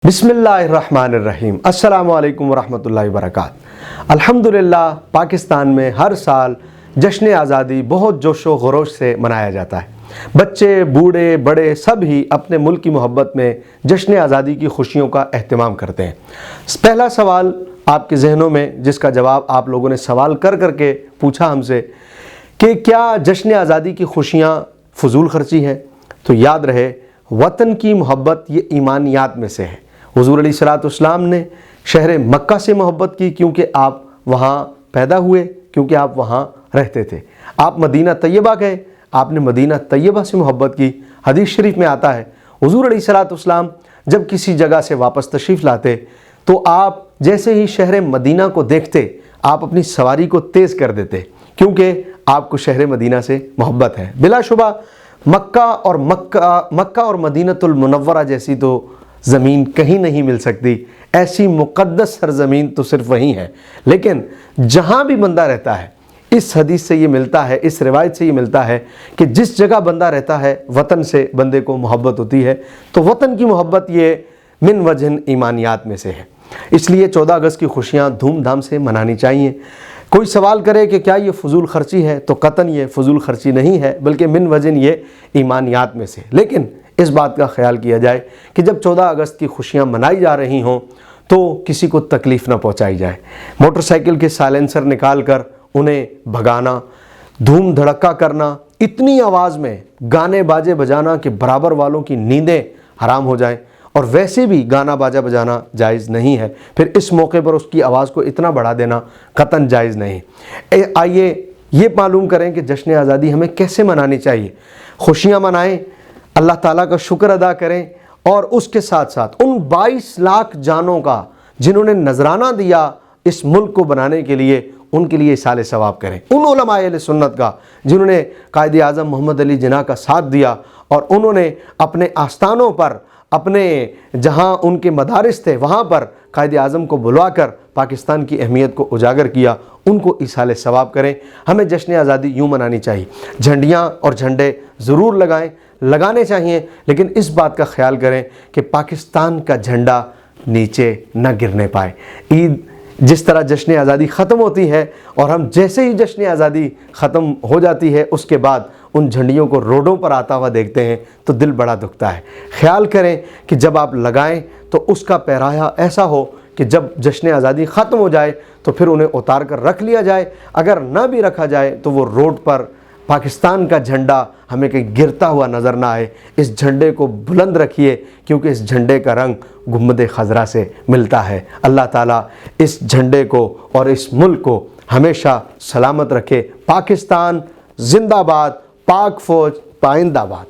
बिस्मिल्लाहिर्रहमानिर्रहीम। अस्सलामु अलैकुम वरहमतुल्लाहि वबरकातुहू। अल्हम्दुलिल्लाह पाकिस्तान में हर साल जश्न आज़ादी बहुत जोश व खरोश से मनाया जाता है। बच्चे बूढ़े बड़े सब ही अपने मुल्क की मोहब्बत में जश्न आज़ादी की खुशियों का एहतमाम करते हैं। पहला सवाल आपके जहनों में, जिसका जवाब आप लोगों ने सवाल कर करके पूछा हमसे कि क्या जश्न आज़ादी की खुशियाँ फजूल खर्ची हैं, तो याद रहे वतन की मोहब्बत ये ईमानियात में से है। हुज़ूर अलैहिस्सलाम ने शहर मक्का से मोहब्बत की क्योंकि आप वहाँ पैदा हुए, क्योंकि आप वहाँ रहते थे। आप मदीना तैयबा गए, आपने मदीना तैयबा से मोहब्बत की। हदीस शरीफ में आता है हुज़ूर अलैहिस्सलाम जब किसी जगह से वापस तशरीफ़ लाते तो आप जैसे ही शहर मदीना को देखते आप अपनी सवारी को तेज़ कर देते, क्योंकि आपको शहर मदीना से मोहब्बत है। बिलाशुबा मक्का और मदीनतुल मुनव्वरा जैसी तो ज़मीन कहीं नहीं मिल सकती। ऐसी मुक़द्दस सरज़मीन तो सिर्फ वहीं है। लेकिन जहाँ भी बंदा रहता है, इस हदीस से ये मिलता है, इस रिवायत से ये मिलता है कि जिस जगह बंदा रहता है वतन से बंदे को मोहब्बत होती है। तो वतन की मोहब्बत ये मिन वजहन ईमानियात में से है। इसलिए 14 अगस्त की खुशियाँ धूमधाम से मनानी चाहिए। कोई सवाल करे कि क्या ये फजूल खर्ची है, तो कतन ये फजूल खर्ची नहीं है, बल्कि मिन वजन ये ईमानियात में से। लेकिन इस बात का ख्याल किया जाए कि जब 14 अगस्त की खुशियाँ मनाई जा रही हों तो किसी को तकलीफ़ ना पहुँचाई जाए। मोटरसाइकिल के साइलेंसर निकाल कर उन्हें भगाना, धूम धड़क्का करना, इतनी आवाज़ में गाने बाजे बजाना कि बराबर वालों की नींदें हराम हो जाएं, और वैसे भी गाना बाजा बजाना जायज़ नहीं है। फिर इस मौके पर उसकी आवाज़ को इतना बढ़ा देना कतन जायज़ नहीं। आइए ये मालूम करें कि जश्न आज़ादी हमें कैसे मनानी चाहिए। खुशियाँ मनाएं, अल्लाह ताला का शुक्र अदा करें, और उसके साथ साथ उन 22 लाख जानों का जिन्होंने नजराना दिया इस मुल्क को बनाने के लिए, उनके लिए इसाले सवाब करें। उन उलमाए अहले सुन्नत का जिन्होंने कायदे आज़म मोहम्मद अली जिन्ना का साथ दिया और उन्होंने अपने आस्थानों पर, अपने जहाँ उनके मदारिस थे वहाँ पर कायदे आज़म को बुलवाकर पाकिस्तान की अहमियत को उजागर किया, उनको इसाले सवाब करें। हमें जश्न आज़ादी यूँ मनानी चाहिए, झंडियाँ और झंडे ज़रूर लगाने चाहिए, लेकिन इस बात का ख्याल करें कि पाकिस्तान का झंडा नीचे न गिरने पाए। ईद जिस तरह जश्न आज़ादी ख़त्म होती है और हम जैसे ही जश्न आज़ादी ख़त्म हो जाती है उसके बाद उन झंडियों को रोडों पर आता हुआ देखते हैं तो दिल बड़ा दुखता है। ख्याल करें कि जब आप लगाएं तो उसका पैराया ऐसा हो कि जब जश्न आज़ादी ख़त्म हो जाए तो फिर उन्हें उतार कर रख लिया जाए। अगर ना भी रखा जाए तो वो रोड पर पाकिस्तान का झंडा हमें कहीं गिरता हुआ नज़र ना आए। इस झंडे को बुलंद रखिए, क्योंकि इस झंडे का रंग गुम्बद खज़रा से मिलता है। अल्लाह ताला इस झंडे को और इस मुल्क को हमेशा सलामत रखे। पाकिस्तान जिंदाबाद, पाक फ़ौज पाइंदाबाद।